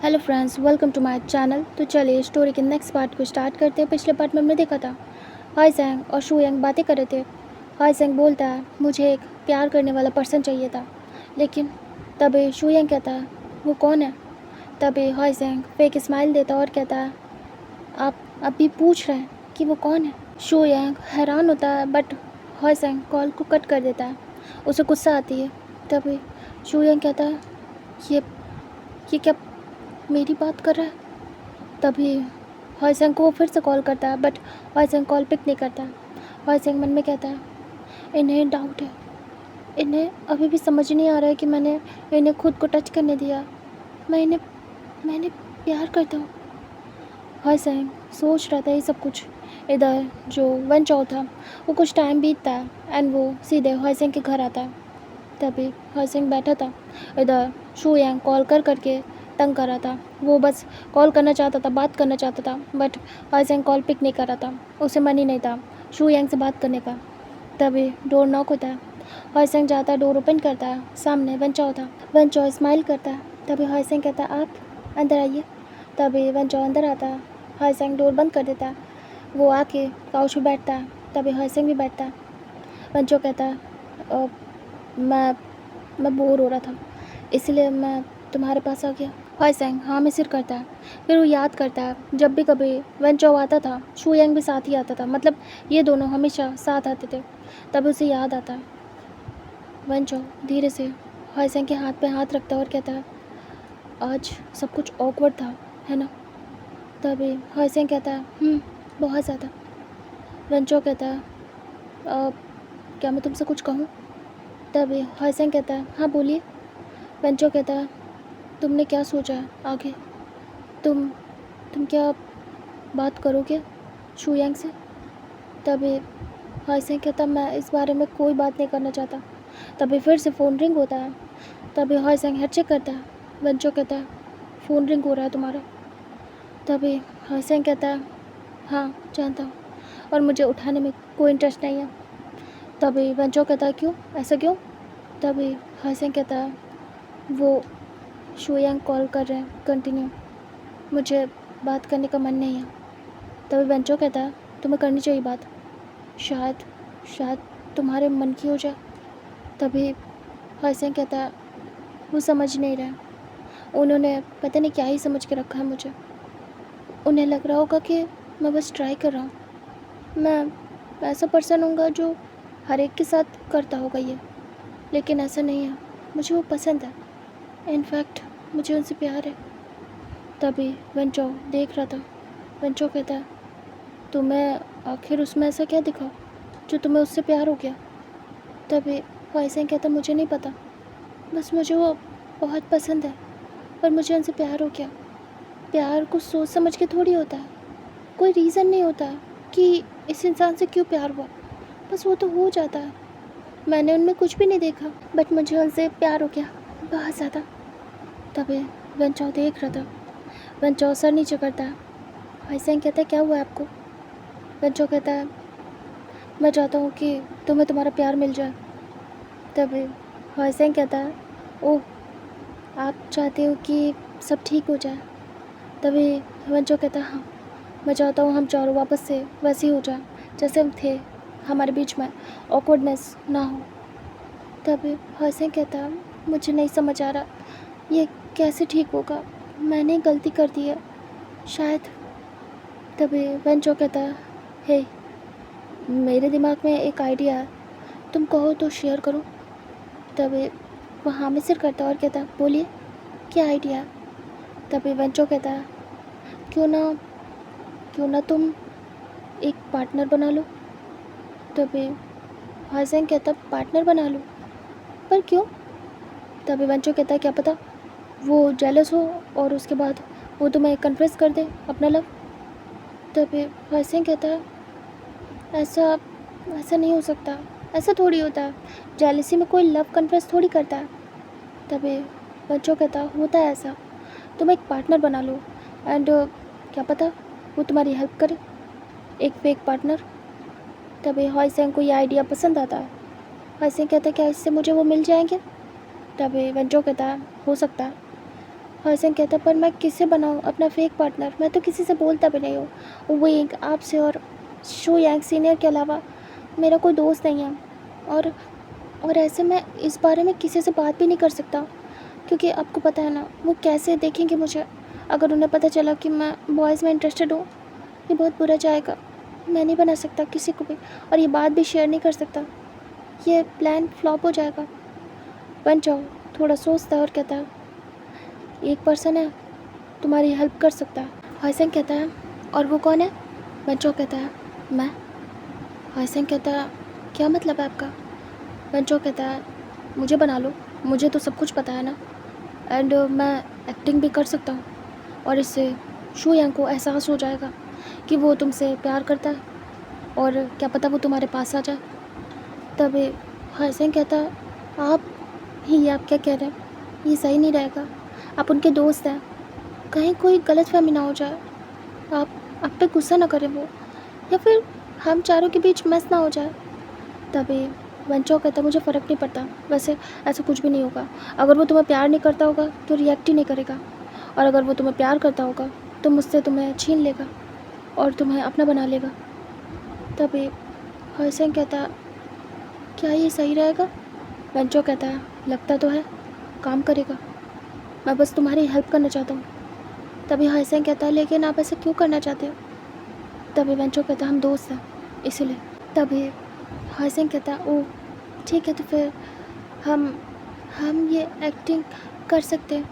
Hello friends, welcome to my channel. तो चलिए story के नेक्स्ट पार्ट को स्टार्ट करते हैं। पिछले पार्ट में हमने देखा था हाई सेंग और शू यंग बातें कर रहे थे। हाई सेंग बोलता है मुझे एक प्यार करने वाला पर्सन चाहिए था, लेकिन तभी शू यंग कहता है वो कौन है। तभी हाई सेंग फेक स्माइल देता है और कहता है आप अभी पूछ रहे हैं कि वो कौन है। शू यंग हैरान होता है बट हाई सेंग कॉल को कट कर देता है। उसे गुस्सा आती है। तभी शू यंग कहता है ये क्या मेरी बात कर रहा है। तभी हॉयसेंग को फिर से कॉल करता है बट हॉयसेंग कॉल पिक नहीं करता है। हॉयसेंग मन में कहता है इन्हें डाउट है, इन्हें अभी भी समझ नहीं आ रहा है कि मैंने इन्हें खुद को टच करने दिया। मैंने प्यार करता हूँ। हॉयसेंग सोच रहा था ये सब कुछ। इधर जो वन चौ था वो कुछ टाइम बीतता है एंड वो सीधे हॉयसेंग के घर आता है। तभी हॉयसेंग बैठा था। इधर शू यांग कॉल करके तंग कर रहा था। वो बस कॉल करना चाहता था, बात करना चाहता था, बट हॉयसेंग कॉल पिक नहीं कर रहा था। उसे मन ही नहीं था शू यांग से बात करने का। तभी डोर नॉक होता है। हॉयसेंग जाता है, डोर ओपन करता है। सामने वन चौ था। वन चौ स्माइल करता है। तभी हॉयसेंग कहता है आप अंदर आइए। तभी वन चौ अंदर आता है। हॉयसेंग डोर बंद कर देता है। वो आके काउच पे बैठता है। तभी हॉयसेंग भी बैठता है। वन चौ कहता है "अ, मैं बोर हो रहा था, इसलिए मैं तुम्हारे पास आ गया। हॉयसेंग हाँ में सिर करता है। फिर वो याद करता है जब भी कभी वन चौ आता था शू यंग भी साथ ही आता था, मतलब ये दोनों हमेशा साथ आते थे। तभी उसे याद आता है। वन चौ धीरे से हॉयसेंग के हाथ पे हाथ रखता है और कहता है आज सब कुछ ऑकवर्ड था, है ना। तभी हॉयसेंग कहता है बहुत ज़्यादा। वन चौ कहता है "अ, क्या मैं तुमसे कुछ कहूँ"। तभी हॉयसेंग कहता है हाँ बोलिए। वन चौ कहता है तुमने क्या सोचा है आगे, तुम क्या बात करोगे शू यांग से। तभी हॉयसेंग कहता मैं इस बारे में कोई बात नहीं करना चाहता। तभी फिर से फ़ोन रिंग होता है। तभी हॉयसेंग हेड चेक करता है। वन चौ कहता है फ़ोन रिंग हो रहा है तुम्हारा। तभी हॉयसेंग कहता है हाँ जानता हूँ और मुझे उठाने में कोई इंटरेस्ट नहीं है। तभी वन चौ कहता है क्यों, ऐसा क्यों। तभी हॉयसेंग कहता है वो शू यांग कॉल कर रहे हैं कंटिन्यू, मुझे बात करने का मन नहीं है। तभी वन चौ कहता है तुम्हें करनी चाहिए बात, शायद तुम्हारे मन की हो जाए। तभी हॉयसेंग कहता है वो समझ नहीं रहे, उन्होंने पता नहीं क्या ही समझ के रखा है मुझे। उन्हें लग रहा होगा कि मैं बस ट्राई कर रहा हूँ। मैं ऐसा पर्सन हूँगा जो हर एक के साथ करता होगा ये, लेकिन ऐसा नहीं है। मुझे वो पसंद है, इनफैक्ट मुझे उनसे प्यार है। तभी वन चौ देख रहा था। वन चौ कहता है तुम्हें आखिर उसमें ऐसा क्या दिखा जो तुम्हें उससे प्यार हो गया। तभी हॉयसेंग कहता मुझे नहीं पता, बस मुझे वो बहुत पसंद है और मुझे उनसे प्यार हो गया। प्यार कुछ सोच समझ के थोड़ी होता है, कोई रीज़न नहीं होता कि इस इंसान से क्यों प्यार हुआ, बस वो तो हो जाता है। मैंने उनमें कुछ भी नहीं देखा बट मुझे उनसे प्यार हो गया बहुत ज़्यादा। तभी वन चौ देख रहा था। वन चौ सर नीचे करता है। हॉयसेंग कहता है क्या हुआ आपको। वन चौ कहता है मैं चाहता हूँ कि तुम्हें तुम्हारा प्यार मिल जाए। तभी हॉयसेंग कहता है ओह आप चाहते हो कि सब ठीक हो जाए। तभी वन चौ कहता है हाँ मैं चाहता हूँ हम चारों वापस से वैसे ही हो जाए जैसे हम थे, हमारे बीच में ऑकवर्डनेस ना हो। तभी हॉयसेंग कहता है मुझे नहीं समझ आ रहा ये कैसे ठीक होगा, मैंने गलती कर दी है शायद। तभी वन चौ कहता है हे मेरे दिमाग में एक आइडिया है, तुम कहो तो शेयर करो। तभी वो हाँ में सिर करता है और कहता है बोलिए क्या आइडिया है। तभी वन चौ कहता है क्यों ना तुम एक पार्टनर बना लो। तभी हॉयसेंग कहता पार्टनर बना लो, पर क्यों। तभी वन चौ कहता है क्या पता वो जेलस हो और उसके बाद वो तुम्हें कन्फेस कर दे अपना लव। तभी हॉयसेंग कहता है ऐसा ऐसा नहीं हो सकता, ऐसा थोड़ी होता है, जेलसी में कोई लव कन्फेस थोड़ी करता है। तभी बच्चों कहता होता है ऐसा, तुम एक पार्टनर बना लो एंड क्या पता वो तुम्हारी हेल्प करे, एक फेक पार्टनर। तभी हॉयसेंग को ये आइडिया पसंद आता है। हॉयसेंग कहता है क्या इससे मुझे वो मिल जाएंगे। तभी वेंचो कहता है हो सकता है, हसन कहता, पर मैं किससे बनाऊँ अपना फेक पार्टनर? मैं तो किसी से बोलता भी नहीं हूँ। विंग, आपसे और शो यांग सीनियर के अलावा मेरा कोई दोस्त नहीं है। और ऐसे मैं इस बारे में किसी से बात भी नहीं कर सकता, क्योंकि आपको पता है ना वो कैसे देखेंगे मुझे। अगर उन्हें पता चला कि मैं बॉयज़ में इंटरेस्टेड हूँ, ये बहुत बुरा जाएगा। मैं नहीं बना सकता किसी को भी, और ये बात भी शेयर नहीं कर सकता। ये प्लान फ्लॉप हो जाएगा। बन जाओ थोड़ा सोचता है और कहता है, एक पर्सन है तुम्हारी हेल्प कर सकता है। हसन कहता है, और वो कौन है? बंचो कहता है, मैं। हसन कहता है, क्या मतलब है आपका? बंचो कहता है, मुझे बना लो, मुझे तो सब कुछ पता है ना। एंड मैं एक्टिंग भी कर सकता हूँ, और इससे शू यांग को एहसास हो जाएगा कि वो तुमसे प्यार करता है, और क्या पता वो तुम्हारे पास आ जाए। तब हसन कहता है, आप क्या कह रहे हैं? ये सही नहीं रहेगा। आप उनके दोस्त हैं, कहीं कोई गलतफहमी ना हो जाए। आप पे गुस्सा ना करें वो, या फिर हम चारों के बीच मस ना हो जाए। तभी वंचो कहता, मुझे फ़र्क नहीं पड़ता, वैसे ऐसा कुछ भी नहीं होगा। अगर वो तुम्हें प्यार नहीं करता होगा तो रिएक्ट ही नहीं करेगा, और अगर वो तुम्हें प्यार करता होगा तो मुझसे तुम्हें छीन लेगा और तुम्हें अपना बना लेगा। तभी हसन कहता, क्या ये सही रहेगा? वंचो कहता है, लगता तो है काम करेगा, मैं बस तुम्हारी हेल्प करना चाहता हूँ। तभी हसन कहता है, लेकिन आप ऐसा क्यों करना चाहते हो? तभी वंचो कहता, हम दोस्त हैं इसीलिए। तभी हसन कहता, ओह ठीक है, तो फिर हम ये एक्टिंग कर सकते हैं,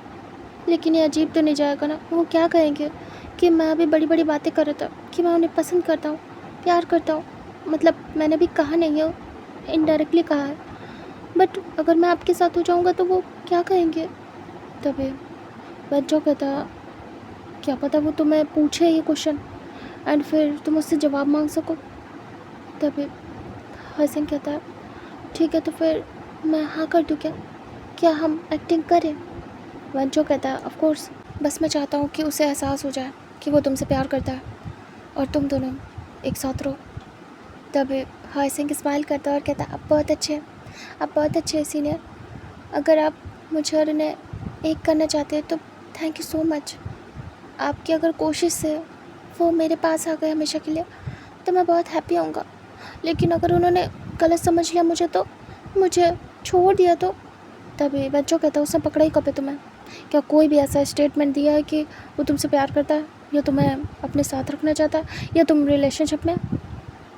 लेकिन ये अजीब तो नहीं जाएगा ना? वो क्या कहेंगे कि मैं अभी बड़ी बड़ी बातें कर रहा था कि मैं उन्हें पसंद करता हूँ, प्यार करता हूँ। मतलब मैंने भी कहा नहीं है, इनडायरेक्टली कहा है, बट अगर मैं आपके साथ हो जाऊँगा तो वो क्या कहेंगे? तभी वंचो कहता, क्या पता वो तुम्हें पूछे ये क्वेश्चन एंड फिर तुम उससे जवाब मांग सको। तभी हसन कहता है, ठीक है, तो फिर मैं हाँ कर दूँ क्या हम एक्टिंग करें? वंचो कहता है, ऑफ कोर्स, बस मैं चाहता हूँ कि उसे एहसास हो जाए कि वो तुमसे प्यार करता है और तुम दोनों एक साथ रहो। तभी हसन स्माइल करता है और कहता है, आप बहुत अच्छे हैं सीनियर। अगर आप मुझे और उन्हें एक करना चाहते हैं तो थैंक यू सो मच। आपकी अगर कोशिश से वो मेरे पास आ गए हमेशा के लिए तो मैं बहुत हैप्पी होऊंगा, लेकिन अगर उन्होंने गलत समझ लिया मुझे छोड़ दिया तो? तभी बच्चों कहता है, उसने पकड़ा ही कब है तुम्हें? क्या कोई भी ऐसा स्टेटमेंट दिया है कि वो तुमसे प्यार करता है या तुम्हें अपने साथ रखना चाहता है या तुम रिलेशनशिप में?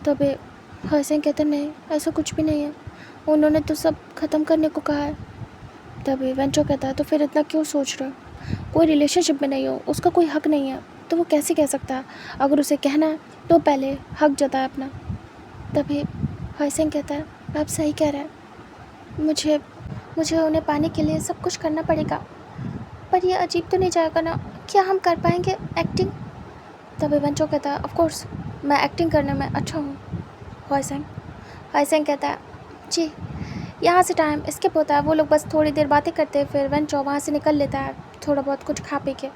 तभी हसन कहता, नहीं ऐसा कुछ भी नहीं है, उन्होंने तो सब ख़त्म करने को कहा है। तभी वेंचो कहता है, तो फिर इतना क्यों सोच रहे हो? कोई रिलेशनशिप में नहीं हो, उसका कोई हक नहीं है, तो वो कैसे कह सकता है? अगर उसे कहना है तो पहले हक जताए अपना। तभी हसन कहता है, आप सही कह रहे हैं, मुझे उन्हें पाने के लिए सब कुछ करना पड़ेगा, पर ये अजीब तो नहीं जाएगा ना? क्या हम कर पाएंगे एक्टिंग? तभी वेंचो कहता है, ऑफ कोर्स मैं एक्टिंग करने में अच्छा हूँ। हसन कहता है, जी। यहाँ से टाइम स्किप होता है, वो लोग बस थोड़ी देर बातें करते हैं, फिर वेंचो वहाँ से निकल लेता है थोड़ा बहुत कुछ खा पी के।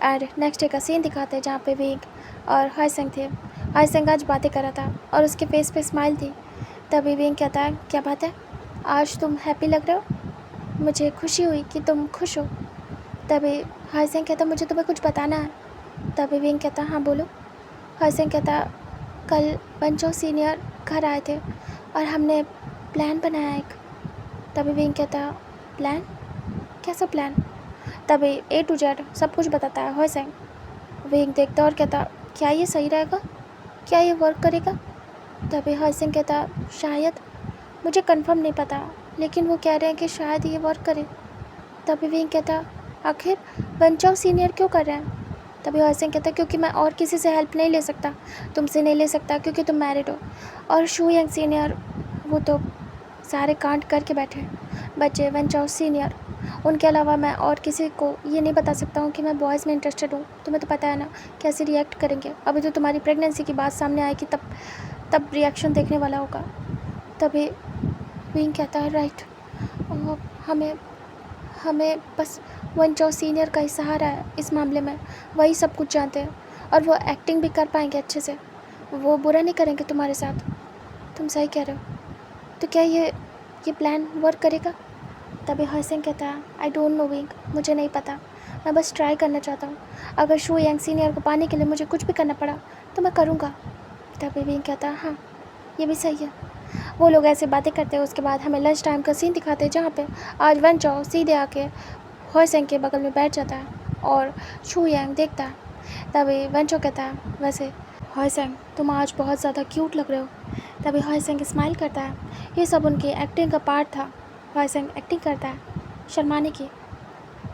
एंड नेक्स्ट डे का सीन दिखाते हैं जहाँ पे विंग और हसन थे। हसन आज बातें कर रहा था और उसके फेस पे स्माइल थी। तभी विंग कहता है, क्या बात है, आज तुम हैप्पी लग रहे हो, मुझे खुशी हुई कि तुम खुश हो। तभी हसन कहता, मुझे तुम्हें कुछ बताना है। तभी विंग कहता, हाँ बोलो। हसन कहता, कल बंचो सीनियर घर आए थे और हमने प्लान बनाया एक। तभी विंग कहता, प्लान? कैसा प्लान? तभी A to Z सब कुछ बताता है हसन। विंग देखता और कहता, क्या ये सही रहेगा? क्या ये वर्क करेगा? तभी हसन कहता, शायद, मुझे कंफर्म नहीं पता, लेकिन वो कह रहे हैं कि शायद ये वर्क करे। तभी विंग कहता, आखिर बंचाओ सीनियर क्यों कर रहे हैं? तभी हसन कहता, क्योंकि मैं और किसी से हेल्प नहीं ले सकता, तुमसे नहीं ले सकता क्योंकि तुम मैरिड हो, और शू यंग सीनियर वो तो सारे कांड करके बैठे हैं, बच्चे वंचाओ सीनियर, उनके अलावा मैं और किसी को ये नहीं बता सकता हूँ कि मैं बॉयज़ में इंटरेस्टेड हूँ। तुम्हें तो पता है ना कैसे रिएक्ट करेंगे, अभी तो तुम्हारी प्रेगनेंसी की बात सामने आएगी तब रिएक्शन देखने वाला होगा। तभी विंग कहता है, राइट, हमें हमें बस वंचाओ सीनियर का ही सहारा है इस मामले में, वही सब कुछ जानते हैं और वो एक्टिंग भी कर पाएंगे अच्छे से, वो बुरा नहीं करेंगे तुम्हारे साथ। तुम सही कह रहे हो, तो क्या ये प्लान वर्क करेगा? तभी हसन कहता है, आई डोंट नो विंग, मुझे नहीं पता, मैं बस ट्राई करना चाहता हूँ। अगर शू यांग सीनियर को पाने के लिए मुझे कुछ भी करना पड़ा तो मैं करूँगा। तभी विंग कहता है हाँ ये भी सही है। वो लोग ऐसे बातें करते हैं। उसके बाद हमें लंच टाइम का सीन दिखाते हैं जहाँ पे आज वन चौ सीधे आके हॉयसेंग के बगल में बैठ जाता है और शू यांग देखता है। तभी वन चौ कहता है वैसे हॉयसेंग तुम आज बहुत ज़्यादा क्यूट लग रहे हो। तभी हॉयसेंग स्माइल करता है। ये सब उनकी एक्टिंग का पार्ट था। हॉयसेंग एक्टिंग करता है शर्माने की।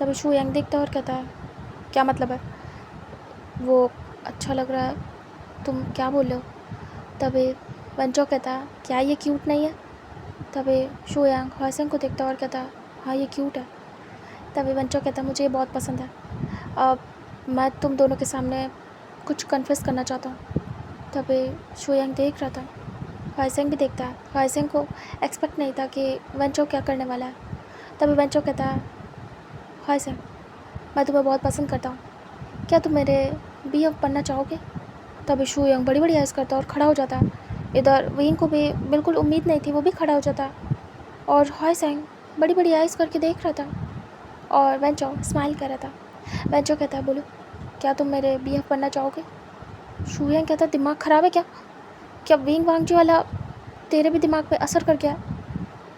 तभी शू यांग देखता है और कहता है क्या मतलब है? वो अच्छा लग रहा है, तुम क्या बोल रहे हो? तभी वन चौ कहता है क्या ये क्यूट नहीं है? तभी शू यांग हॉयसेंग को देखता है और कहता है हाँ ये क्यूट है। तभी वन चौ कहता है मुझे ये बहुत पसंद है। अब मैं तुम दोनों के सामने कुछ कन्फेस करना चाहता हूँ। तभी शू यांग देख रहा था। हॉयसेंग भी देखता है। हॉयसेंग को एक्सपेक्ट नहीं था कि वन चौ क्या करने वाला है। तभी वन चौ कहता है हॉयसेंग मैं तुम्हें बहुत पसंद करता हूँ, क्या तुम मेरे BF बनना चाहोगे? तभी शू यांग बड़ी बड़ी आइज़ करता है और खड़ा हो जाता है। इधर विंग को भी बिल्कुल उम्मीद नहीं थी, वो भी खड़ा हो जाता है और हॉयसेंग बड़ी बड़ी आइज़ करके देख रहा था और वन चौ स्माइल कर रहा था। वन चौ कहता है बोलो क्या तुम मेरे BF बनना चाहोगे? शू यांग कहता है दिमाग ख़राब है क्या? क्या विंग वांगजी वाला तेरे भी दिमाग पे असर कर गया?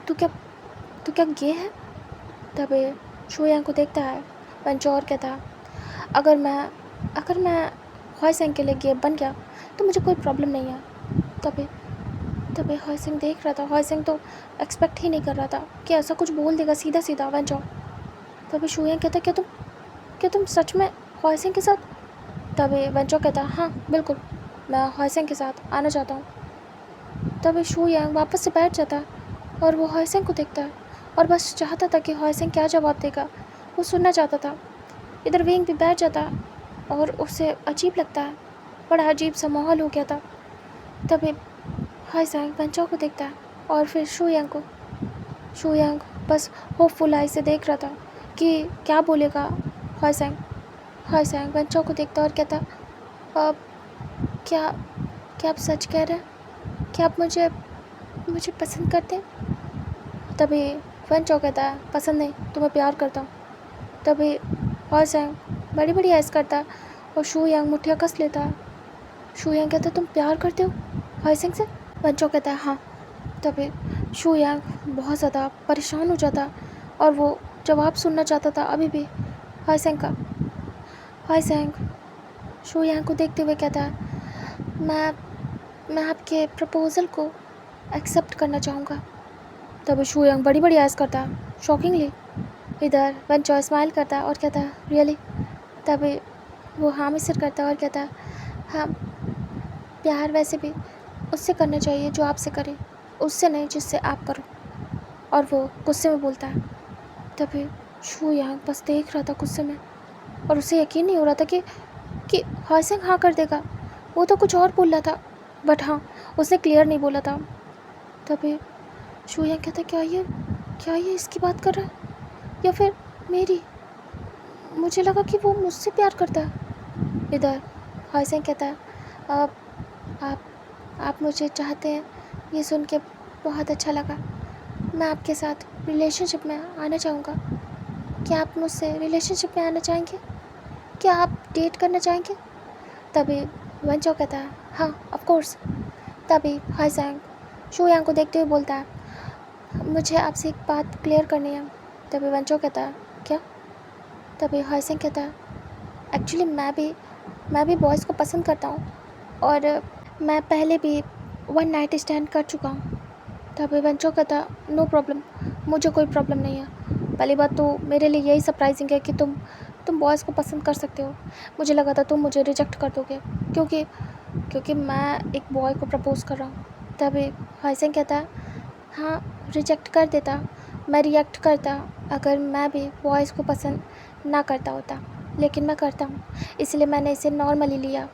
तू क्या गे है? तभी शू यांग को देखता है वन चौ और कहता है अगर मैं हॉयसेंग के लिए गे बन गया तो मुझे कोई प्रॉब्लम नहीं है। तभी हॉयसेंग देख रहा था। हॉयसेंग तो एक्सपेक्ट ही नहीं कर रहा था कि ऐसा कुछ बोल देगा सीधा सीधा वन चौ। तभी शू यांग कहता क्या तुम सच में हॉयसेंग के साथ? तभी वन चौ कहता हाँ बिल्कुल मैं हॉयसेंग के साथ आना चाहता हूँ। तभी शू यांग वापस से बैठ जाता है और वो हॉयसेंग को देखता है और बस चाहता था कि हॉयसेंग क्या जवाब देगा, वो सुनना चाहता था। इधर विंग भी बैठ जाता है और उसे अजीब लगता है, बड़ा अजीब सा माहौल हो गया था। तभी हॉयसेंग वन चौ को देखता है और फिर शू यांग को। शू यांग बस होपफुल आई से देख रहा था कि क्या बोलेगा हॉयसेंग वन चौ को देखता और कहता अब क्या आप सच कह रहे हैं? क्या आप मुझे पसंद करते हैं? तभी वन चौ कहता है पसंद नहीं, तुम्हें प्यार करता हूँ। तभी हॉयसेंग बड़ी बड़ी आइज़ करता है और शू यांग मुठ्ठियाँ कस लेता है। शू यांग कहता है तुम प्यार करते हो हॉयसेंग से? वन चौ कहता है हाँ। तभी शू यांग बहुत ज़्यादा परेशान हो जाता और वो जवाब सुनना चाहता था अभी भी हॉयसेंग का। हॉयसेंग शू यांग को देखते हुए कहता है मैं आपके प्रपोज़ल को एक्सेप्ट करना चाहूँगा। तभी शू यांग बड़ी बड़ी आइज़ करता है शॉकिंगली। इधर वन चौ स्माइल करता है और कहता है रियली? तभी वो हाँ में सिर करता है और कहता है हाँ प्यार वैसे भी उससे करना चाहिए जो आपसे करे, उससे नहीं जिससे आप करो। और वो गुस्से में बोलता है। तभी शू यांग बस देख रहा था गुस्से में और उसे यकीन नहीं हो रहा था कि हॉयसेंग हाँ कर देगा। वो तो कुछ और बोल रहा था बट हाँ उसने क्लियर नहीं बोला था। तभी शू यांग कहता क्या ये इसकी बात कर रहा है या फिर मेरी? मुझे लगा कि वो मुझसे प्यार करता है। इधर हॉयसेंग कहता है आप मुझे चाहते हैं, ये सुन के बहुत अच्छा लगा। मैं आपके साथ रिलेशनशिप में आना चाहूँगा। क्या आप मुझसे रिलेशनशिप में आना चाहेंगे? क्या आप डेट करना चाहेंगे? तभी वन चौ कहता है हाँ ऑफ कोर्स। तभी हॉयसेंग शू यांग को देखते हुए बोलता है मुझे आपसे एक बात क्लियर करनी है। तभी वन चौ कहता है क्या? तभी हॉयसेंग कहता है एक्चुअली मैं भी बॉयज़ को पसंद करता हूँ और मैं पहले भी 1 नाइट स्टैंड कर चुका हूँ। तभी वन चौ कहता नो प्रॉब्लम, मुझे कोई प्रॉब्लम नहीं है। पहली बात तो मेरे लिए यही सरप्राइजिंग है कि तुम बॉयज़ को पसंद कर सकते हो। मुझे लगा था तुम मुझे रिजेक्ट कर दोगे क्योंकि मैं एक बॉय को प्रपोज़ कर रहा हूँ। तभी हॉयसेंग कहता है हाँ रिजेक्ट कर देता, मैं रिएक्ट करता अगर मैं भी बॉयज़ को पसंद ना करता होता, लेकिन मैं करता हूँ इसलिए मैंने इसे नॉर्मली लिया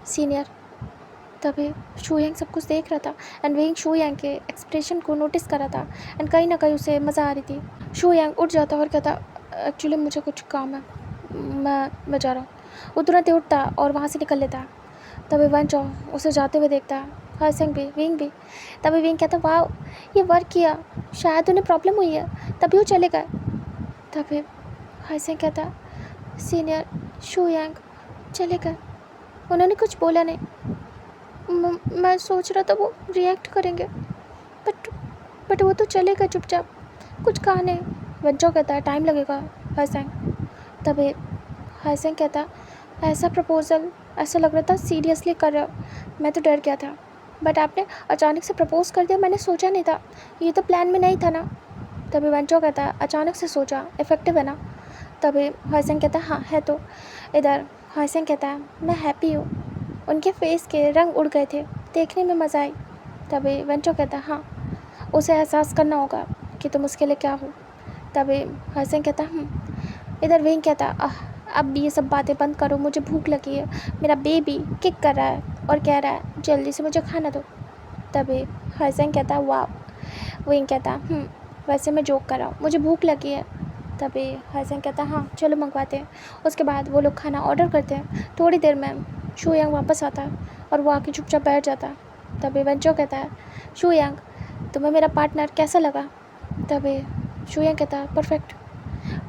सीनियर। तभी शू यांग सब कुछ देख रहा था एंड विंग शू यांग के एक्सप्रेशन को नोटिस कर रहा था एंड कहीं ना कहीं उसे मज़ा आ रही थी। शू यांग उठ जाता और कहता एक्चुअली मुझे कुछ काम है, मैं जा रहा हूँ। वो तुरंत ही उठता और वहाँ से निकल लेता। तभी वन चौ उसे जाते हुए देखता है, हॉयसेंग भी, विंग भी। तभी विंग कहता वाह ये वर्क किया, शायद उन्हें प्रॉब्लम हुई है तभी वो चले गए। तभी हॉयसेंग कहता सीनियर शू यांग चले गए। उन्होंने कुछ बोला नहीं। मैं सोच रहा था वो रिएक्ट करेंगे, बट वो तो चले गए चुपचाप, कुछ कहा नहीं। वंचो कहता है टाइम लगेगा हाइसेंग। तभी हाइसेंग कहता ऐसा प्रपोज़ल ऐसा लग रहा था सीरियसली कर रहे हो। मैं तो डर गया था, बट आपने अचानक से प्रपोज़ कर दिया, मैंने सोचा नहीं था, ये तो प्लान में नहीं था ना। तभी वंचो कहता है अचानक से सोचा, इफ़ेक्टिव है ना। तभी हाइसेंग कहता है हाँ है तो। इधर हाइसेंग कहता है मैं हैप्पी हूँ। उनके फेस के रंग उड़ गए थे, देखने में मज़ा आई। तभी वंचो कहता है हाँ, उसे एहसास करना होगा कि तुम उसके लिए क्या हो। तभी हाइसेंग कहता इधर विंग कहता अब ये सब बातें बंद करो, मुझे भूख लगी है, मेरा बेबी किक कर रहा है और कह रहा है जल्दी से मुझे खाना दो। तभी हाइसेंग कहता वाह। विंग कहता वैसे मैं जोक कर रहा हूँ, मुझे भूख लगी है। तभी हाइसेंग कहता हाँ चलो मंगवाते हैं। उसके बाद वो लोग खाना ऑर्डर करते हैं। थोड़ी देर में शू यांग वापस आता है और वो आके चुपचाप बैठ जाता है। तभी वंचो कहता है शू यांग तुम्हें मेरा पार्टनर कैसा लगा। तभी शू यांग कहता है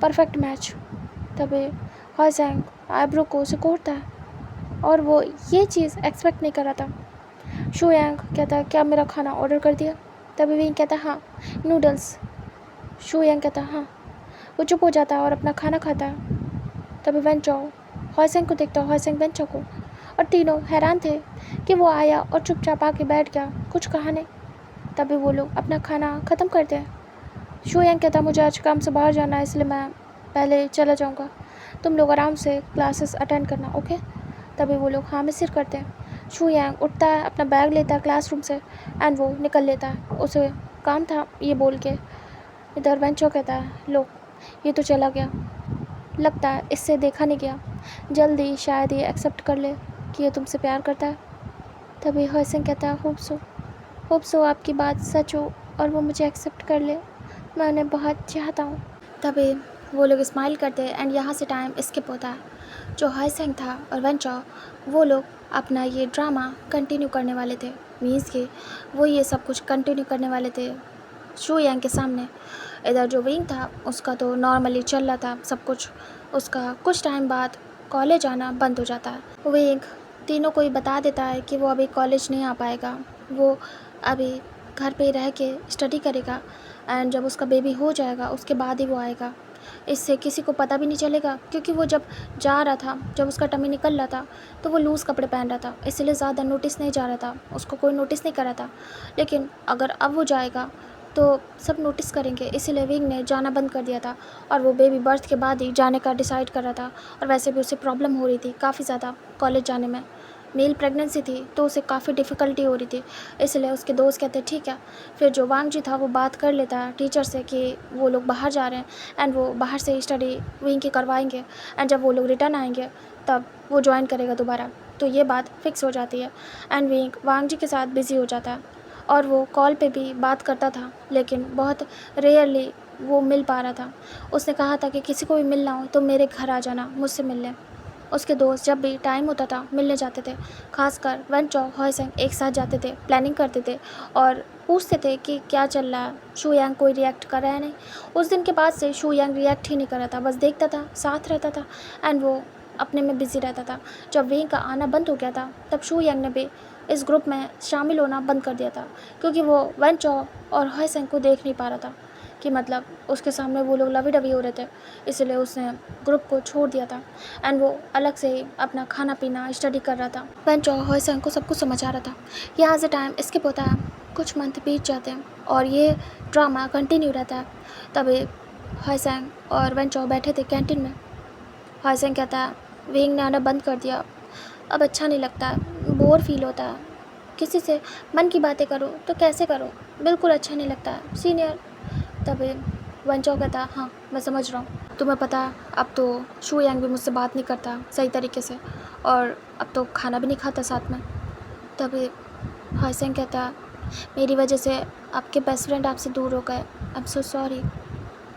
परफेक्ट मैच। तभी हाइसेंग आईब्रो को सिकोड़ता है और वो ये चीज़ एक्सपेक्ट नहीं कर रहा था। शू यांग कहता है क्या मेरा खाना ऑर्डर कर दिया। तभी विंग कहता हाँ नूडल्स। शू यांग कहता हाँ। वो चुप हो जाता है और अपना खाना खाता है। तभी वेंचो हाइसेंग को देखता है, हाइसेंग वेंचो को, और तीनों हैरान थे कि वो आया और चुपचाप आके बैठ गया, कुछ कहा नहीं। तभी वो लोग अपना खाना ख़त्म करते हैं। शू यांग कहता मुझे आज काम से बाहर जाना है, इसलिए मैं पहले चला जाऊँगा, तुम लोग आराम से क्लासेस अटेंड करना ओके। तभी वो लोग हाँ में सिर करते हैं। शू यांग उठता है, अपना बैग लेता है क्लासरूम से एंड वो निकल लेता है, उसे काम था ये बोल के। इधर वेंचो कहता है लो ये तो चला गया, लगता है इससे देखा नहीं गया, जल्दी शायद ये एक्सेप्ट कर ले कि ये तुमसे प्यार करता है। तभी हाइसेंग कहता है होप सो आपकी बात सच हो और वो मुझे एक्सेप्ट कर ले, मैं उन्हें बहुत चाहता हूँ। तभी वो लोग स्माइल करते हैं एंड यहाँ से टाइम स्किप होता है। जो हाइसेंग था और वेंचो वो लोग अपना ये ड्रामा कंटिन्यू करने वाले थे, मीन्स कि वो ये सब कुछ कंटिन्यू करने वाले थे शू यांग के सामने। इधर जो विंग था उसका तो नॉर्मली चल रहा था सब कुछ, उसका कुछ टाइम बाद कॉलेज आना बंद हो जाता है। विंग तीनों को ही बता देता है कि वो अभी कॉलेज नहीं आ पाएगा, वो अभी घर पे रह के स्टडी करेगा एंड जब उसका बेबी हो जाएगा उसके बाद ही वो आएगा। इससे किसी को पता भी नहीं चलेगा क्योंकि वो जब जा रहा था, जब उसका टमी निकल रहा था तो वो लूज़ कपड़े पहन रहा था, इसलिए ज़्यादा नोटिस नहीं जा रहा था, उसको कोई नोटिस नहीं कर रहा था। लेकिन अगर अब वो जाएगा तो सब नोटिस करेंगे, इसीलिए विंग ने जाना बंद कर दिया था और वो बेबी बर्थ के बाद ही जाने का डिसाइड कर रहा था। और वैसे भी उसे प्रॉब्लम हो रही थी काफ़ी ज़्यादा कॉलेज जाने में, मेल प्रेगनेंसी थी तो उसे काफ़ी डिफ़िकल्टी हो रही थी, इसलिए उसके दोस्त कहते ठीक है। फिर जो वांग जी था वो बात कर लेता है टीचर से कि वो लोग बाहर जा रहे हैं एंड वो बाहर से स्टडी विंग की करवाएंगे एंड जब वो लोग रिटर्न आएंगे तब वो ज्वाइन करेगा दोबारा। तो ये बात फिक्स हो जाती है एंड विंग वांग जी के साथ बिज़ी हो जाता है और वो कॉल पे भी बात करता था लेकिन बहुत रेयरली वो मिल पा रहा था। उसने कहा था कि किसी को भी मिलना हो तो मेरे घर आ जाना मुझसे मिलने। उसके दोस्त जब भी टाइम होता था मिलने जाते थे, खासकर वेंचो हाइसेंग एक साथ जाते थे, प्लानिंग करते थे और पूछते थे कि क्या चल रहा है, शू यांग कोई रिएक्ट कर रहा है नहीं। उस दिन के बाद से शू यांग रिएक्ट ही नहीं कर रहा था, बस देखता था, साथ रहता था एंड वो अपने में बिज़ी रहता था। जब विंग का आना बंद हो गया था तब शू यांग ने भी इस ग्रुप में शामिल होना बंद कर दिया था क्योंकि वो वेंचो और हाइसेंग को देख नहीं पा रहा था कि मतलब उसके सामने वो लोग लवी डवी हो रहे थे, इसलिए उसने ग्रुप को छोड़ दिया था एंड वो अलग से अपना खाना पीना स्टडी कर रहा था। वेंचो हाइसेंग को सब कुछ समझ आ रहा था। यहाँ से टाइम स्किप होता है, कुछ मंथ बीत जाते हैं और ये ड्रामा कंटिन्यू रहता है। तभी हाइसेंग और वेंचो बैठे थे कैंटीन में। हाइसेंग कहता है विंग ने आना बंद कर दिया, अब अच्छा नहीं लगता है, बोर फील होता है, किसी से मन की बातें करूं तो कैसे करूं, बिल्कुल अच्छा नहीं लगता है सीनियर। तभी वेंचो कहता हाँ मैं समझ रहा हूँ, तुम्हें पता है अब तो शू यांग भी मुझसे बात नहीं करता सही तरीके से और अब तो खाना भी नहीं खाता साथ में। तभी हाइसेंग कहता मेरी वजह से आपके बेस्ट फ्रेंड आपसे दूर हो गए, आई एम सो सॉरी।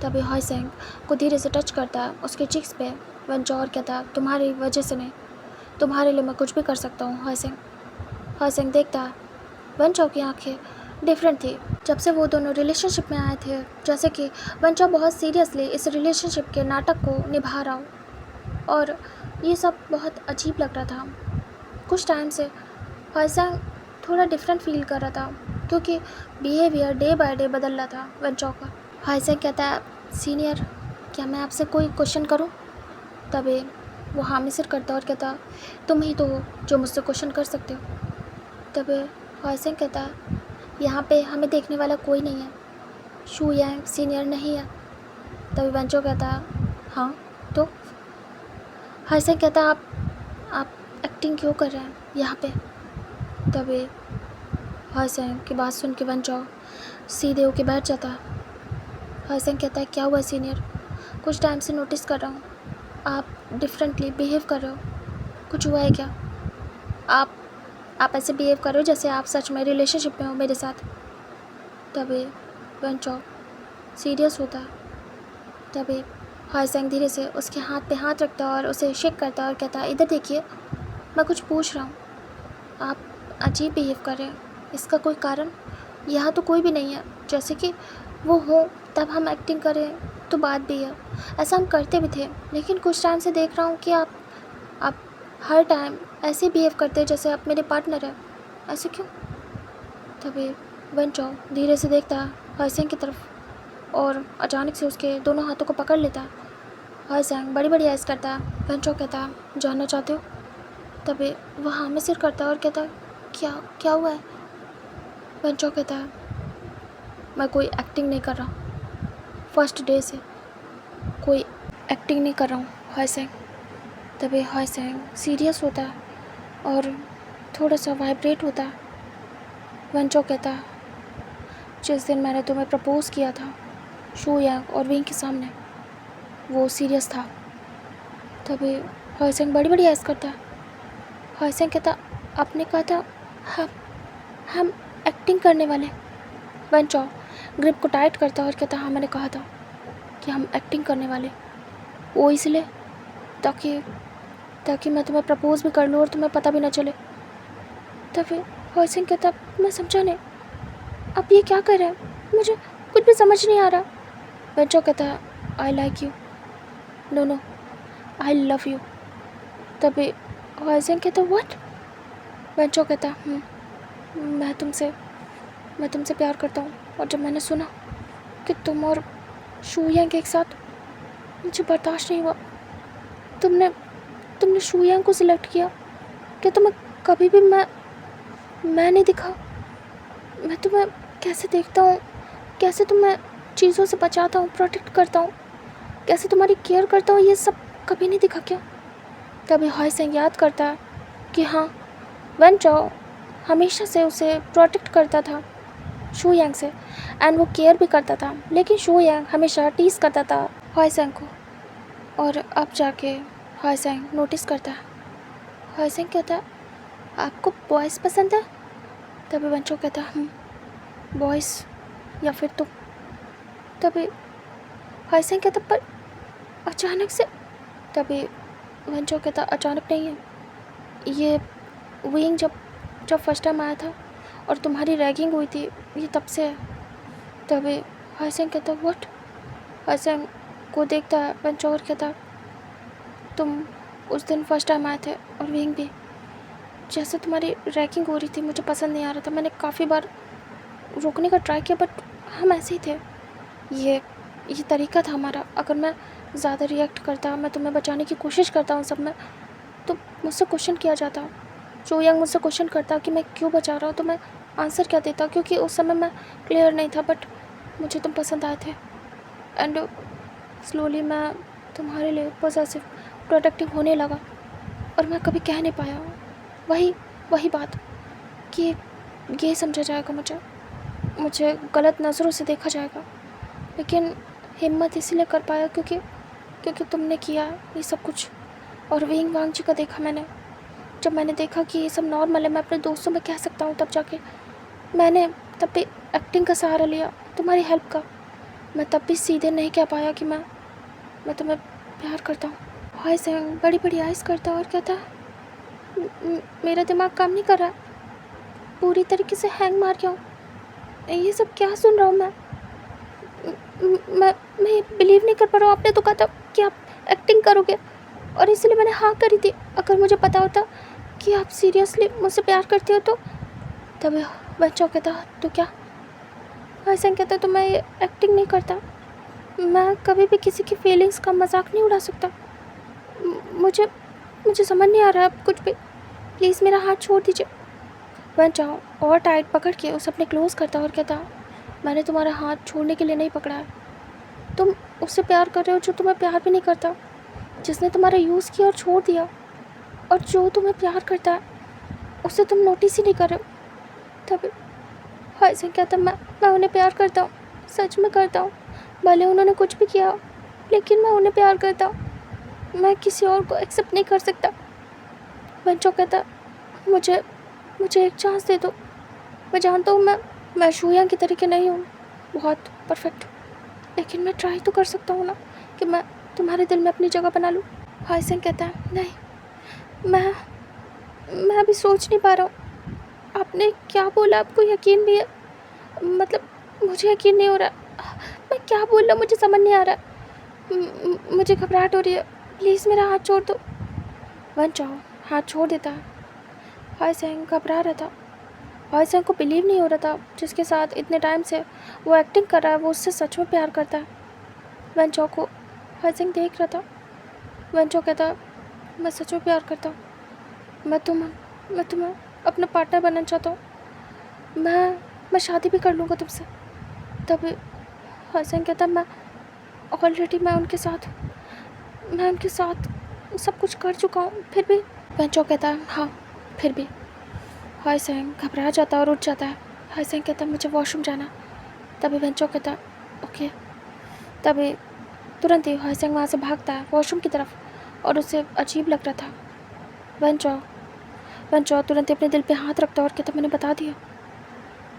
तभी हाइसेंग को धीरे से टच करता है उसके चिक्स पे। वेंचो और कहता तुम्हारी वजह से नहीं, तुम्हारे लिए मैं कुछ भी कर सकता हूँ हाइसेंग। हाइसेंग देखता वेंचो की आंखें डिफरेंट थी जब से वो दोनों रिलेशनशिप में आए थे, जैसे कि वेंचो बहुत सीरियसली इस रिलेशनशिप के नाटक को निभा रहा हो। और ये सब बहुत अजीब लग रहा था। कुछ टाइम से हाईसैंग थोड़ा डिफरेंट फील कर रहा था क्योंकि बिहेवियर डे बाय डे बदल रहा था वेंचो का। हाईसैंग कहता है, सीनियर क्या मैं आपसे कोई क्वेश्चन करूं? तभी वो हामी सिर करता और कहता, तुम ही तो हो जो मुझसे क्वेश्चन कर सकते हो। तभी हाईसैंग कहता है, यहाँ पे हमें देखने वाला कोई नहीं है, शू यांग सीनियर नहीं है। तभी वेंचो कहता है, हाँ तो? हाईसैंग कहता है, आप एक्टिंग क्यों कर रहे हैं यहाँ पे? तभी हाईसैंग की बात सुन के वेंचो सीधे होके बैठ जाता है। हाईसैंग कहता है, क्या हुआ सीनियर? कुछ टाइम से नोटिस कर रहा हूँ आप डिफरेंटली बिहेव कर रहे हो, कुछ हुआ है क्या? आप ऐसे बिहेव कर रहे हो जैसे आप सच में रिलेशनशिप में हो मेरे साथ। तभी वेंचो सीरियस होता है। तभी हाईसैंग धीरे से उसके हाथ पे हाथ रखता है और उसे शेक करता है और कहता है, इधर देखिए, मैं कुछ पूछ रहा हूँ, आप अजीब बिहेव कर रहे हैं, इसका कोई कारण? यहाँ तो कोई भी नहीं है, जैसे कि वो हो तब हम एक्टिंग करें तो बात भी है, ऐसा हम करते भी थे, लेकिन कुछ टाइम से देख रहा हूँ कि आप हर टाइम ऐसे बिहेव करते हैं जैसे आप मेरे पार्टनर हैं, ऐसे क्यों? तभी वेंचो धीरे से देखता है हाईसैंग की तरफ और अचानक से उसके दोनों हाथों को पकड़ लेता है। हाईसैंग बड़ी बड़ी ऐस करता है। वेंचो कहता है, जानना चाहते हो? तभी वह हामी सिर करता है और कहता है, क्या हुआ है? वेंचो कहता है, मैं कोई एक्टिंग नहीं कर रहा, फर्स्ट डे से कोई एक्टिंग नहीं कर रहा हूँ हाईसैंग। तभी हाईसैंग सीरियस होता है और थोड़ा सा वाइब्रेट होता है। वेंचो कहता है, जिस दिन मैंने तुम्हें प्रपोज़ किया था शू यांग और विंग के सामने, वो सीरियस था। तभी हाईसैंग बड़ी बड़ी ऐस करता है। हाईसैंग कहता, आपने कहा था हम एक्टिंग करने वाले। वेंचो ग्रिप को टाइट करता और कहता, हाँ मैंने कहा था कि हम एक्टिंग करने वाले, वो इसलिए ताकि मैं तुम्हें प्रपोज़ भी कर लूँ और तुम्हें पता भी ना चले। तभी हाईसैंग कहता, मैं समझा नहीं, आप ये क्या कर रहे हैं? मुझे कुछ भी समझ नहीं आ रहा। वेंचो कहता, I like you, no I love you. तभी हाईसैंग कहता, व्हाट? वेंचो कहता, मैं तुमसे प्यार करता हूँ, और जब मैंने सुना कि तुम और शू यांग एक साथ, मुझे बर्दाश्त नहीं हुआ। तुमने शू यांग को सिलेक्ट किया, क्या तुम्हें कभी भी मैं नहीं दिखा? मैं तुम्हें कैसे देखता हूँ, कैसे तुम्हें चीज़ों से बचाता हूँ, प्रोटेक्ट करता हूँ, कैसे तुम्हारी केयर करता हूँ, ये सब कभी नहीं दिखा क्या? तभी हाईसैंग याद करता है कि हाँ, वेंचो हमेशा से उसे प्रोटेक्ट करता था शू यांग से, एंड वो केयर भी करता था, लेकिन शू यांग हमेशा टीज़ करता था हाईसैंग को। और अब जाके हाईसैंग नोटिस करता है। हाईसैंग कहता है, आपको बॉयज़ पसंद है? तभी वेंचो कहता है, बॉयज़ या फिर तुम? तभी हाईसैंग कहता, पर अचानक से? तभी वेंचो कहता, अचानक नहीं है, ये विंग जब फर्स्ट टाइम आया था और तुम्हारी रैगिंग हुई थी, ये तब से है। तभी हाईसैंग कहता, व्हाट? हाईसैंग को देखता है वेंचो और कहता, तुम उस दिन फर्स्ट टाइम आए थे और विंग भी, जैसे तुम्हारी रैगिंग हो रही थी मुझे पसंद नहीं आ रहा था, मैंने काफ़ी बार रोकने का ट्राई किया, बट हम ऐसे ही थे, ये तरीका था हमारा। अगर मैं ज़्यादा रिएक्ट करता, मैं तुम्हें बचाने की कोशिश करता हूँ सब में, तो मुझसे क्वेश्चन किया जाता। शू यांग मुझसे क्वेश्चन करता कि मैं क्यों बचा रहा हूँ, तो मैं आंसर क्या देता, क्योंकि उस समय मैं क्लियर नहीं था, बट मुझे तुम पसंद आए थे, एंड स्लोली मैं तुम्हारे लिए पॉसेसिव, प्रोटेक्टिव होने लगा, और मैं कभी कह नहीं पाया। वही बात कि ये समझा जाएगा, मुझे गलत नज़रों से देखा जाएगा, लेकिन हिम्मत इसीलिए कर पाया क्योंकि तुमने किया ये सब कुछ। और विंग वांग जी का देखा मैंने, जब मैंने देखा कि ये सब नॉर्मल है, मैं अपने दोस्तों में कह सकता हूँ, तब जाके मैंने तब भी एक्टिंग का सहारा लिया, तुम्हारी हेल्प का। मैं तब भी सीधे नहीं कह पाया कि मैं तुम्हें प्यार करता हूँ। हाईसैंग बड़ी बड़ी आइज़ करता और कहता, मेरा दिमाग काम नहीं कर रहा, पूरी तरीके से हैंग मार गया हूँ, ये सब क्या सुन रहा हूँ मैं बिलीव नहीं कर पा रहा हूँ। आपने तो कहा था कि आप एक्टिंग करोगे, और इसलिए मैंने हाँ करी थी। अगर मुझे पता होता कि आप सीरियसली मुझसे प्यार करते हो तो। तभी बच्चों कहता तो क्या? ऐसा कहता तो मैं ये एक्टिंग नहीं करता। मैं कभी भी किसी की फीलिंग्स का मजाक नहीं उड़ा सकता। मुझे मुझे समझ नहीं आ रहा है कुछ भी। प्लीज़ मेरा हाथ छोड़ दीजिए। वह चाहो और टाइट पकड़ के उसे अपने क्लोज करता और कहता, मैंने तुम्हारा हाथ छोड़ने के लिए नहीं पकड़ा है। तुम उससे प्यार कर रहे हो जो तुम्हें प्यार भी नहीं करता, जिसने तुम्हारा यूज़ किया और छोड़ दिया। और जो तुम्हें प्यार करता है उसे तुम नोटिस ही नहीं कर रहे हो। तभी ऐसे कहता, मैं उन्हें प्यार करता हूँ, सच में करता हूँ। भले उन्होंने कुछ भी किया हो, लेकिन मैं उन्हें प्यार करता हूँ। मैं किसी और को एक्सेप्ट नहीं कर सकता। बच्चों कहता, मुझे मुझे एक चांस दे दो। मैं जानता हूँ मैं शूया की तरीके नहीं हूँ बहुत परफेक्ट, लेकिन मैं ट्राई तो कर सकता हूँ ना कि मैं तुम्हारे दिल में अपनी जगह बना लूँ। हाइसेंग कहता है, नहीं, मैं अभी सोच नहीं पा रहा हूँ। आपने क्या बोला आपको यकीन भी है? मतलब मुझे यकीन नहीं हो रहा। मैं क्या बोल रहा हूँ मुझे समझ नहीं आ रहा। मुझे घबराहट हो रही है। प्लीज़ मेरा हाथ छोड़ दो। वन चाओ हाथ छोड़ देता है। हाइसेंग घबरा रहा था। हाइसेंग को बिलीव नहीं हो रहा था जिसके साथ इतने टाइम से वो एक्टिंग कर रहा है वो उससे सच में प्यार करता है। वन चाओ को हाइसेंग देख रहा था। वन चाओ कहता, मैं सच में प्यार करता हूँ। मैं तुम्हें अपना पार्टनर बनना चाहता हूँ। मैं शादी भी कर लूँगा तुमसे। तभी हसन कहता, मैं ऑलरेडी मैं उनके साथ सब कुछ कर चुका हूँ। फिर भी बेंचो कहता है, हाँ फिर भी। हसन घबरा जाता है और उठ जाता है। हसन कहता, मुझे वॉशरूम जाना। तभी बेंचो कहता, ओके। तभी तुरंत ही हसन वहाँ से भागता है वॉशरूम की तरफ और उसे अजीब लग रहा था। बेंचो तुरंत ही अपने दिल पे हाथ रखता और कहता,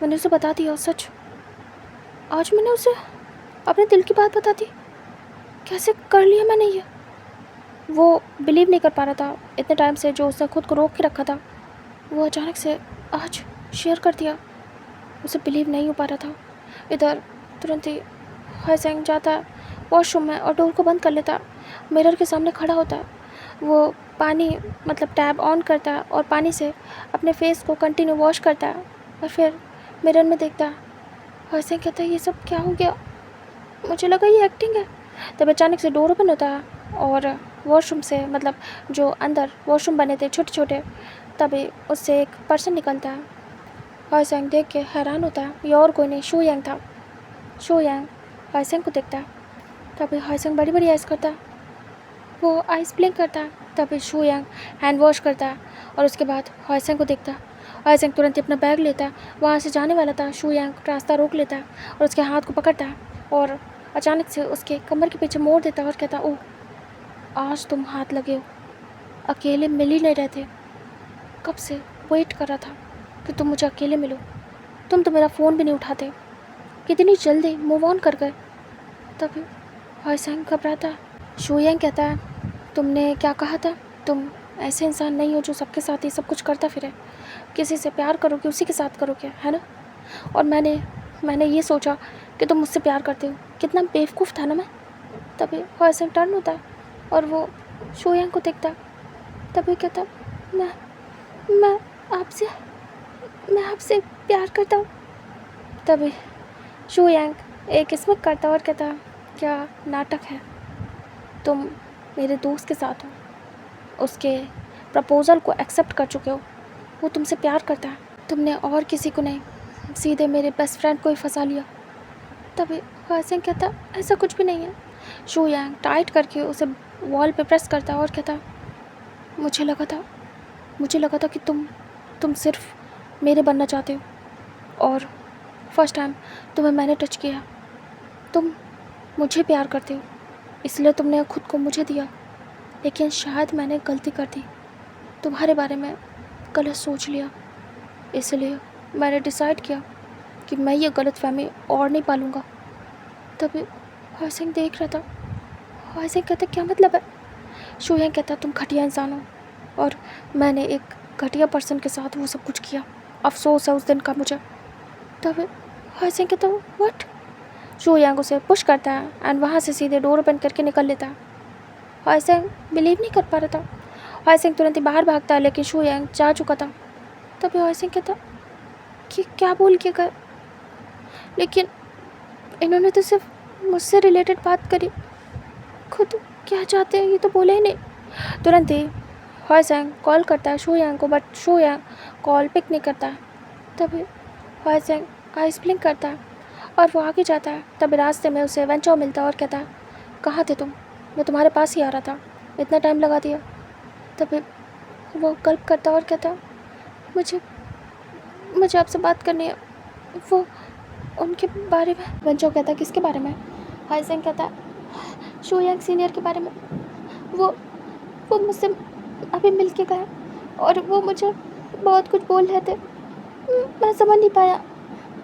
मैंने उसे बता दिया सच। आज मैंने उसे अपने दिल की बात बता दी। कैसे कर लिया मैंने ये? वो बिलीव नहीं कर पा रहा था इतने टाइम से जो उसने खुद को रोक के रखा था, वो अचानक से आज शेयर कर दिया। उसे बिलीव नहीं हो पा रहा था। इधर तुरंत ही हसन जाता है वॉशरूम में और डोर को बंद कर लेता। मिरर के सामने खड़ा होता है। वो पानी मतलब टैब ऑन करता है और पानी से अपने फेस को कंटिन्यू वॉश करता है और फिर मिरर में देखता है। हसन कहता है, ये सब क्या हो गया? मुझे लगा ये एक्टिंग है। तब अचानक से डोर ओपन होता है और वॉशरूम से मतलब जो अंदर वॉशरूम बने थे छोटे छोटे, तभी उससे एक पर्सन निकलता है। हसन देख के हैरान होता है। ये और कोई नहीं, शू यांग था। शू यांग हसन को देखता है। तभी हसन बड़ी बड़ी आइस करता है। वो आइस ब्लिंक करता है। तभी शू यांग हैंड वॉश करता है और उसके बाद हसन को देखता है। हसन तुरंत ही अपना बैग लेता है, वहाँ से जाने वाला था। शू यांग रास्ता रोक लेता है और उसके हाथ को पकड़ता है और अचानक से उसके कमर के पीछे मोड़ देता है और कहता, ओह आज तुम हाथ लगे हो। अकेले मिल ही नहीं रहे थे। कब से वेट कर रहा था कि तुम मुझे अकेले मिलो। तुम तो मेरा फ़ोन भी नहीं उठाते। कितनी जल्दी मूव ऑन कर गए। तभी हसन घबराता है। शू यांग कहता है, तुमने क्या कहा था? तुम ऐसे इंसान नहीं हो जो सबके साथ ही सब कुछ करता फिरे। किसी से प्यार करोगे उसी के साथ करोगे, है ना? और मैंने ये सोचा कि तुम मुझसे प्यार करते हो। कितना बेवकूफ़ था ना मैं। तभी हसन टर्न होता है और वो शू यांग को देखता। तभी कहता, मैं आपसे प्यार करता हूँ। तभी शू यांग एक स्मिक करता और कहता, क्या नाटक है? तुम मेरे दोस्त के साथ हो, उसके प्रपोज़ल को एक्सेप्ट कर चुके हो। वो तुमसे प्यार करता है। तुमने और किसी को नहीं, सीधे मेरे बेस्ट फ्रेंड को ही फंसा लिया। तभी हसन कहता, ऐसा कुछ भी नहीं है। शू यांग टाइट करके उसे वॉल पे प्रेस करता और कहता, मुझे लगा था कि तुम सिर्फ मेरे बनना चाहते हो और फर्स्ट टाइम तुम्हें मैंने टच किया। तुम मुझे प्यार करते हो इसलिए तुमने खुद को मुझे दिया। लेकिन शायद मैंने गलती कर दी, तुम्हारे बारे में गलत सोच लिया। इसलिए मैंने डिसाइड किया कि मैं ये गलतफहमी और नहीं पालूँगा। तभी हसन देख रहा था। हसन कहता, क्या मतलब है? शू यांग कहता, तुम घटिया इंसान हो और मैंने एक घटिया पर्सन के साथ वो सब कुछ किया। अफसोस है उस दिन का मुझे। तभी हसन कहता, व्हाट? शू यांग उसे पुश करता है एंड वहाँ से सीधे डोर ओपन करके निकल लेता है। हॉयसेंग बिलीव नहीं कर पा रहा था। हॉयसेंग तुरंत ही बाहर भागता है, लेकिन शू यांग जा चुका था। तभी हॉयसेंग कहता कि क्या बोल के गए, लेकिन इन्होंने तो सिर्फ मुझसे रिलेटेड बात करी, खुद क्या चाहते हैं ये तो बोले ही नहीं। तुरंत ही हॉयसेंग कॉल करता है शू यांग को, but Shu Yang call pick नहीं करता है। तभी हॉयसेंग आइस ब्लिंक करता है और वो आगे जाता है। तभी रास्ते में उसे वेंचो मिलता है और कहता है, कहाँ थे तुम? मैं तुम्हारे पास ही आ रहा था, इतना टाइम लगा दिया। तभी वो गल्प करता है और कहता है, मुझे मुझे आपसे बात करनी है, वो उनके बारे में। वेंचो कहता है, किसके बारे में? हॉयसेंग कहता है, शू यांग सीनियर के बारे में। वो मुझसे अभी मिल के गए और वो मुझे बहुत कुछ बोल रहे थे, मैं समझ नहीं पाया,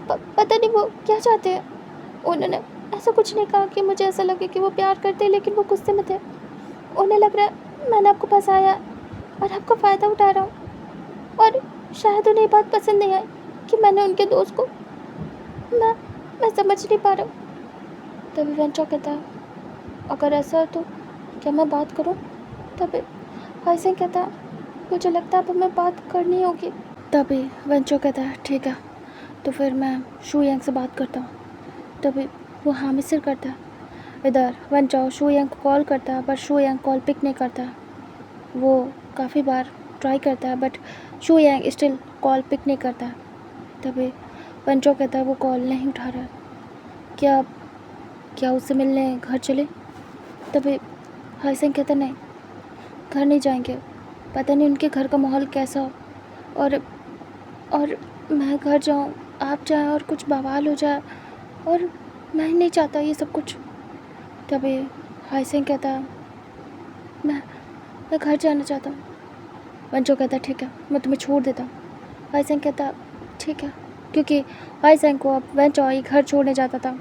पता नहीं वो क्या चाहते हैं। उन्होंने ऐसा कुछ नहीं कहा कि मुझे ऐसा लगे कि वो प्यार करते हैं, लेकिन वो गुस्से में थे। उन्हें लग रहा है मैंने आपको फंसाया और आपका फ़ायदा उठा रहा हूँ, और शायद उन्हें बात पसंद नहीं आई कि मैंने उनके दोस्त को, मैं समझ नहीं पा रहा हूँ। तभी वेंचो कहता है, अगर ऐसा है तो क्या मैं बात करूँ? तभी हॉयसेंग कहता है, मुझे लगता है अब हमें बात करनी होगी। तभी वेंचो कहता है, ठीक है, तो फिर मैं शू यांग से बात करता हूँ। तभी वो हाँ में सिर करता है। इधर वेंचो शू यांग को कॉल करता है, but Shu Yang call pick नहीं करता है। वो काफ़ी बार ट्राई करता है, but Shu Yang still call pick नहीं करता है। तभी वेंचो कहता है, वो कॉल नहीं उठा रहा है, क्या उससे मिलने घर चले? तभी हॉयसेंग कहता, नहीं, घर नहीं जाएंगे, पता नहीं उनके घर का माहौल कैसा हो, और मैं घर जाऊँ, आप जाएं और कुछ बवाल हो जाए, और मैं नहीं चाहता ये सब कुछ। तभी हॉयसेंग कहता है, मैं घर जाना चाहता हूँ। वेंचो कहता है, ठीक है, मैं तुम्हें छोड़ देता हूँ। हॉयसेंग कहता, ठीक है, क्योंकि हॉयसेंग को अब वेंचो ही घर छोड़ने जाता था।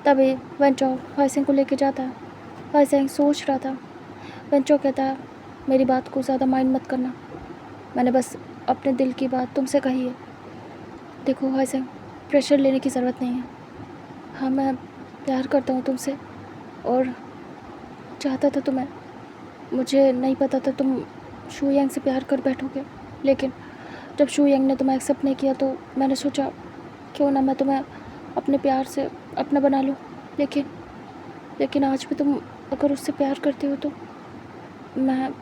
तभी वेंचो हॉयसेंग को लेके जाता है। हॉयसेंग सोच रहा था। वेंचो कहता है, मेरी बात को ज़्यादा माइंड मत करना, मैंने बस अपने दिल की बात तुमसे कही है। देखो हॉयसेंग, प्रेशर लेने की ज़रूरत नहीं है। हाँ, मैं प्यार करता हूँ तुमसे और चाहता था तुम्हें, मुझे नहीं पता था तुम शू यांग से प्यार कर बैठोगे, लेकिन जब शू यांग ने तुम्हें एक्सेप्ट नहीं किया तो मैंने सोचा क्यों ना मैं तुम्हें अपने प्यार से अपना बना लूँ। लेकिन आज भी तुम अगर उससे प्यार करते हो तो मैं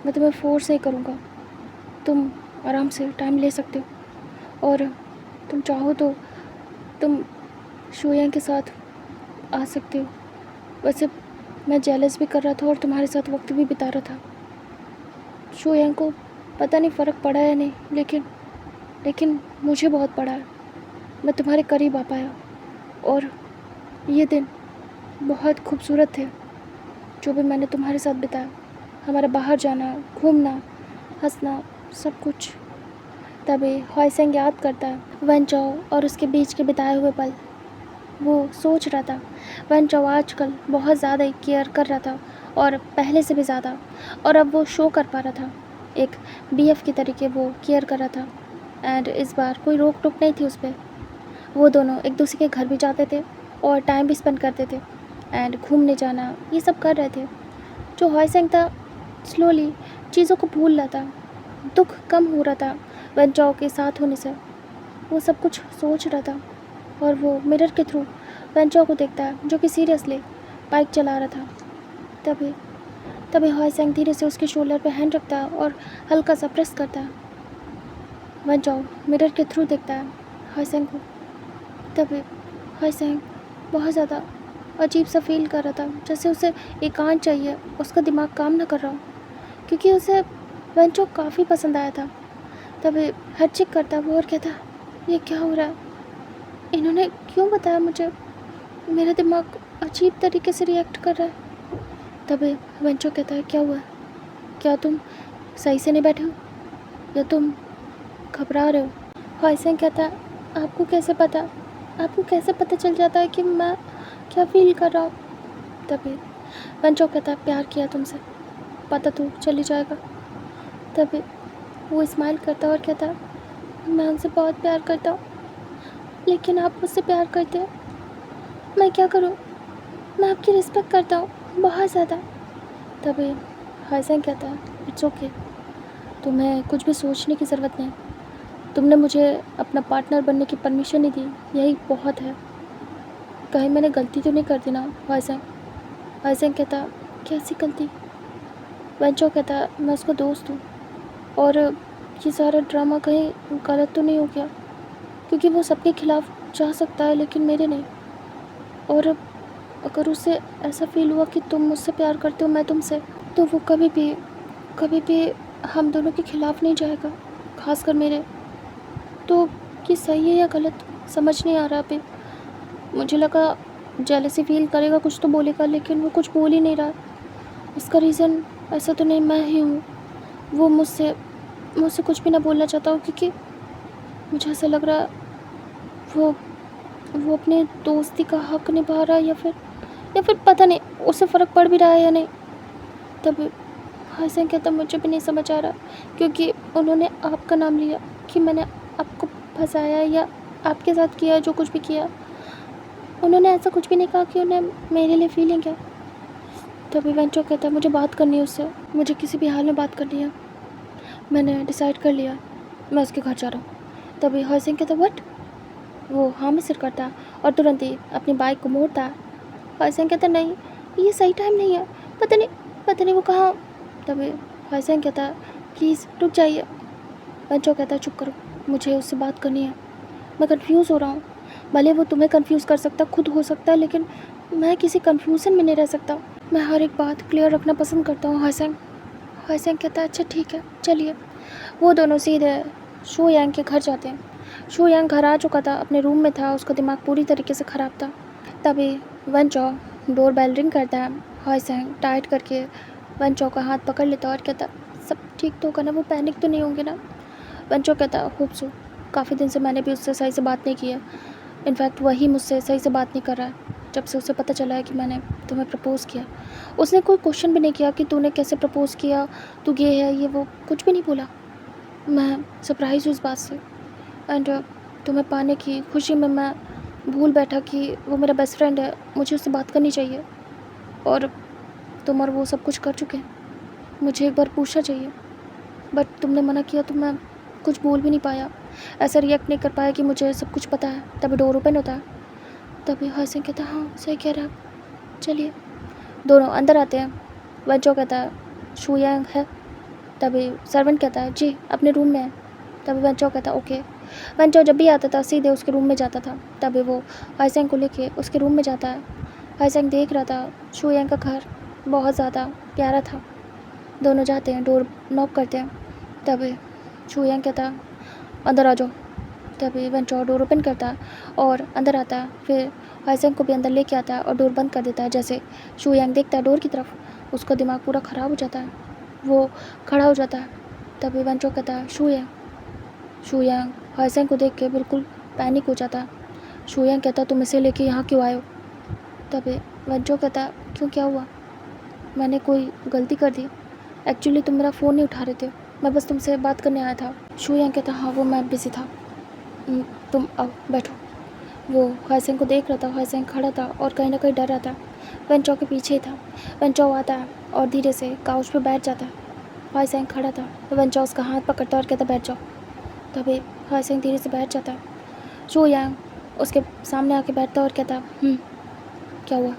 तुम्हें फोर्स नहीं करूँगा। तुम आराम से टाइम ले सकते हो, और तुम चाहो तो तुम शू यांग के साथ आ सकते हो। वैसे मैं जेलस भी कर रहा था और तुम्हारे साथ वक्त भी बिता रहा था। शू यांग को पता नहीं फ़र्क पड़ा है नहीं, लेकिन मुझे बहुत पड़ा है। मैं तुम्हारे करीब आ पाया, और ये दिन बहुत खूबसूरत थे जो भी मैंने तुम्हारे साथ बिताया। हमारा बाहर जाना, घूमना, हंसना, सब कुछ। तभी हॉयसेंग याद करता है वेंचो और उसके बीच के बिताए हुए पल। वो सोच रहा था वेंचो आजकल बहुत ज़्यादा ही केयर कर रहा था, और पहले से भी ज़्यादा, और अब वो शो कर पा रहा था। एक बीएफ की तरीके वो केयर कर रहा था, एंड इस बार कोई रोक टोक नहीं थी उस पर। वो दोनों एक दूसरे के घर भी जाते थे और टाइम भी स्पेंड करते थे, एंड घूमने जाना ये सब कर रहे थे। जो हॉयसेंग था स्लोली चीज़ों को भूल रहा था, दुख कम हो रहा था वेंचो के साथ होने से। वो सब कुछ सोच रहा था, और वो मिरर के थ्रू वेंचो को देखता है जो कि सीरियसली बाइक चला रहा था। तभी हॉयसेंग धीरे से उसके शोल्डर पे हैंड रखता है और हल्का सा प्रेस करता है। वेंचो मिरर के थ्रू देखता है हॉयसेंग को। तभी हॉयसेंग बहुत ज़्यादा अजीब सा फील कर रहा था, जैसे उसे एकांत चाहिए, उसका दिमाग काम ना कर रहा हो, क्योंकि उसे वेंचो काफ़ी पसंद आया था। तभी हेड चेक करता वो और कहता, ये क्या हो रहा है? इन्होंने क्यों बताया मुझे? मेरा दिमाग अजीब तरीके से रिएक्ट कर रहा है। तभी वेंचो कहता है, क्या हुआ? क्या तुम सही से नहीं बैठे हो, या तुम घबरा रहे हो? हॉयसेंग कहता है, आपको कैसे पता चल जाता है कि मैं क्या फील कर रहा हूँ? तभी वेंचो कहता है, प्यार किया तुमसे, पता तो चल ही जाएगा। तभी वो स्माइल करता और कहता है, मैं उनसे बहुत प्यार करता हूँ, लेकिन आप मुझसे प्यार करते हो। मैं क्या करूँ? मैं आपकी रिस्पेक्ट करता हूँ बहुत ज़्यादा, तभी हाइसेंग कहता है, इट्स ओके, तुम्हें कुछ भी सोचने की ज़रूरत नहीं। तुमने मुझे अपना पार्टनर बनने की परमिशन नहीं दी, यही बहुत है। कहीं मैंने गलती तो नहीं कर दी ना हाइसेंग? हाइसेंग कहता, कैसी गलती? वेंचो कहता, मैं उसका दोस्त हूँ और ये सारा ड्रामा कहीं गलत तो नहीं हो गया? क्योंकि वो सबके खिलाफ जा सकता है लेकिन मेरे नहीं। और अगर उसे ऐसा फील हुआ कि तुम मुझसे प्यार करते हो, मैं तुमसे, तो वो कभी भी हम दोनों के खिलाफ नहीं जाएगा, खासकर मेरे। तो ये सही है या गलत समझ नहीं आ रहा अभी। मुझे लगा जेलसी फील करेगा, कुछ तो बोलेगा, लेकिन वो कुछ बोल ही नहीं रहा। इसका रीज़न ऐसा तो नहीं मैं ही हूँ। वो मुझसे मुझसे कुछ भी ना बोलना चाहता हो, क्योंकि मुझे ऐसा लग रहा वो वो अपने दोस्ती का हक निभा रहा है, या फिर पता नहीं उसे फ़र्क पड़ भी रहा है या नहीं। तब हसन कहता, मुझे भी नहीं समझ आ रहा, क्योंकि उन्होंने आपका नाम लिया कि मैंने आपको फंसाया या आपके साथ किया जो कुछ भी किया। उन्होंने ऐसा कुछ भी नहीं कहा कि उन्हें मेरे लिए फीलिंग है। तभी वेंचो कहता है, मुझे बात करनी है उससे, मुझे किसी भी हाल में बात करनी है। मैंने डिसाइड कर लिया, मैं उसके घर जा रहा हूँ। तभी हसन कहता, व्हाट? वो हाँ में सिर करता और तुरंत ही अपनी बाइक को मोड़ता। हसन कहता, नहीं ये सही टाइम नहीं है, पता नहीं वो कहाँ। तभी हसन कहता, प्लीज़ रुक जाइए। वेंचो कहता, चुप करो, मुझे उससे बात करनी है। मैं कंफ्यूज हो रहा हूँ। भले वो तुम्हें कंफ्यूज कर सकता, खुद हो सकता है, लेकिन मैं किसी कंफ्यूजन में नहीं रह सकता। मैं हर एक बात क्लियर रखना पसंद करता हूँ हसन। हसन कहता है, अच्छा ठीक है, चलिए। वो दोनों सीधे शू यांग के घर जाते हैं। शू यांग घर आ चुका था, अपने रूम में था, उसका दिमाग पूरी तरीके से ख़राब था। तभी वेंचो डोर बेल रिंग करता है। हसन टाइट करके वेंचो का हाथ पकड़ लेता और कहता, सब ठीक तो होगा ना, वो पैनिक तो नहीं होंगे ना? वेंचो कहता, होप सो, काफ़ी दिन से मैंने भी उससे सही से बात नहीं की है। इनफैक्ट वही मुझसे सही से बात नहीं कर रहा है, जब से उसे पता चला है कि मैंने तुम्हें प्रपोज़ किया। उसने कोई क्वेश्चन भी नहीं किया कि तूने कैसे प्रपोज़ किया, तू गे है, ये वो कुछ भी नहीं बोला। मैं सरप्राइज़ हूँ इस बात से। एंड तुम्हें पाने की खुशी में मैं भूल बैठा कि वो मेरा बेस्ट फ्रेंड है, मुझे उससे बात करनी चाहिए। और तुम और वो सब कुछ कर चुके हैं। मुझे एक बार पूछना चाहिए, बट तुमने मना किया तो मैं कुछ बोल भी नहीं पाया, ऐसा रिएक्ट नहीं कर पाया कि मुझे सब कुछ पता है। तभी डोर ओपन होता है। तभी हसन कहता, हाँ सही कह रहा है, चलिए। दोनों अंदर आते हैं। वेंचो कहता है, शू यांग है? तभी सर्वेंट कहता है, जी अपने रूम में है। तभी वेंचो कहता, ओके। वेंचो जब भी आता था सीधे उसके रूम में जाता था। तभी वो हाइसेंग को लेके उसके रूम में जाता है। हाइसेंग देख रहा था शू यांग का घर बहुत ज़्यादा प्यारा था। दोनों जाते हैं, डोर नॉक करते हैं। तभी शू यांग कहता, अंदर आ जाओ। तभी वेंचो डोर ओपन करता है और अंदर आता है। फिर हाइसेंग को भी अंदर लेके आता है और डोर बंद कर देता है। जैसे शू यांग देखता है डोर की तरफ, उसका दिमाग पूरा ख़राब हो जाता है, वो खड़ा हो जाता है। तभी वेंचो कहता है, शू यांग हाइसेंग को देख के बिल्कुल पैनिक हो जाता है। शू यांग कहता, तुम इसे लेके यहाँ क्यों आए हो? तभी वेंचो कहता, क्यों, क्या हुआ? मैंने कोई गलती कर दी? एक्चुअली तुम मेरा फ़ोन नहीं उठा रहे थे, मैं बस तुमसे बात करने आया था। शू यांग कहता, हाँ वो मैं बिज़ी था। तुम आओ बैठो। वो हाइसेंग को देख रहा था। हाइसेंग खड़ा था और कहीं ना कहीं डर रहा था। वेंचो के पीछे था। वेंचो आता है और धीरे से काउच पे बैठ जाता है। हाइसेंग खड़ा था, वेंचो उसका हाथ पकड़ता और कहता, बैठ जाओ। तभी हाइसेंग धीरे से बैठ जाता है। शू यांग उसके सामने आके बैठता और कहता, क्या हुआ,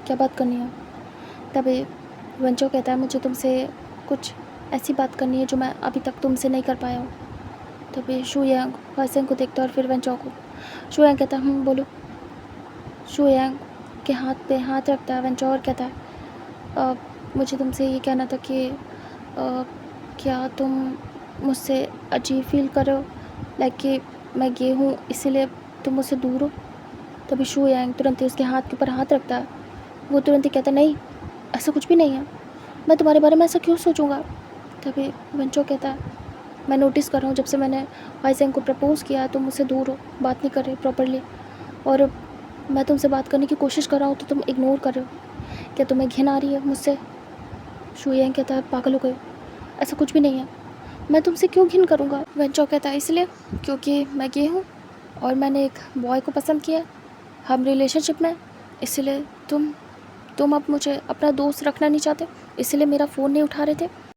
क्या बात करनी है? तभी वेंचो कहता है, मुझे तुमसे कुछ ऐसी बात करनी है जो मैं अभी तक तुमसे नहीं कर पाया हूँ। तभी शू यांग हाइसेंग को देखता और फिर वेंचो को। शू यांग कहता, बोलो। शू यांग के हाथ पे हाथ रखता है वेंचो और कहता है, मुझे तुमसे ये कहना था कि क्या तुम मुझसे अजीब फील कर रहे हो, लाइक कि मैं गे हूँ इसीलिए तुम मुझसे दूर हो? तभी शू यांग तुरंत ही उसके हाथ के ऊपर हाथ रखता है। वो तुरंत ही कहता, नहीं ऐसा कुछ भी नहीं है, मैं तुम्हारे बारे में ऐसा क्यों सोचूंगा? तभी वेंचो कहता है, मैं नोटिस कर रहा हूँ जब से मैंने हाइसेंग को प्रपोज़ किया तुम मुझसे दूर हो, बात नहीं कर रहे प्रॉपरली, और मैं तुमसे बात करने की कोशिश कर रहा हूँ तो तुम इग्नोर कर रहे हो। क्या तुम्हें घिन आ रही है मुझसे? शू यांग कहता है, पागल हो गए, ऐसा कुछ भी नहीं है, मैं तुमसे क्यों घिन करूँगा? वेंचो कहता है, इसलिए क्योंकि मैं गे हूँ और मैंने एक बॉय को पसंद किया, हम रिलेशनशिप में, इसलिए तुम अब मुझे अपना दोस्त रखना नहीं चाहते? इसलिए मेरा फ़ोन नहीं उठा रहे थे।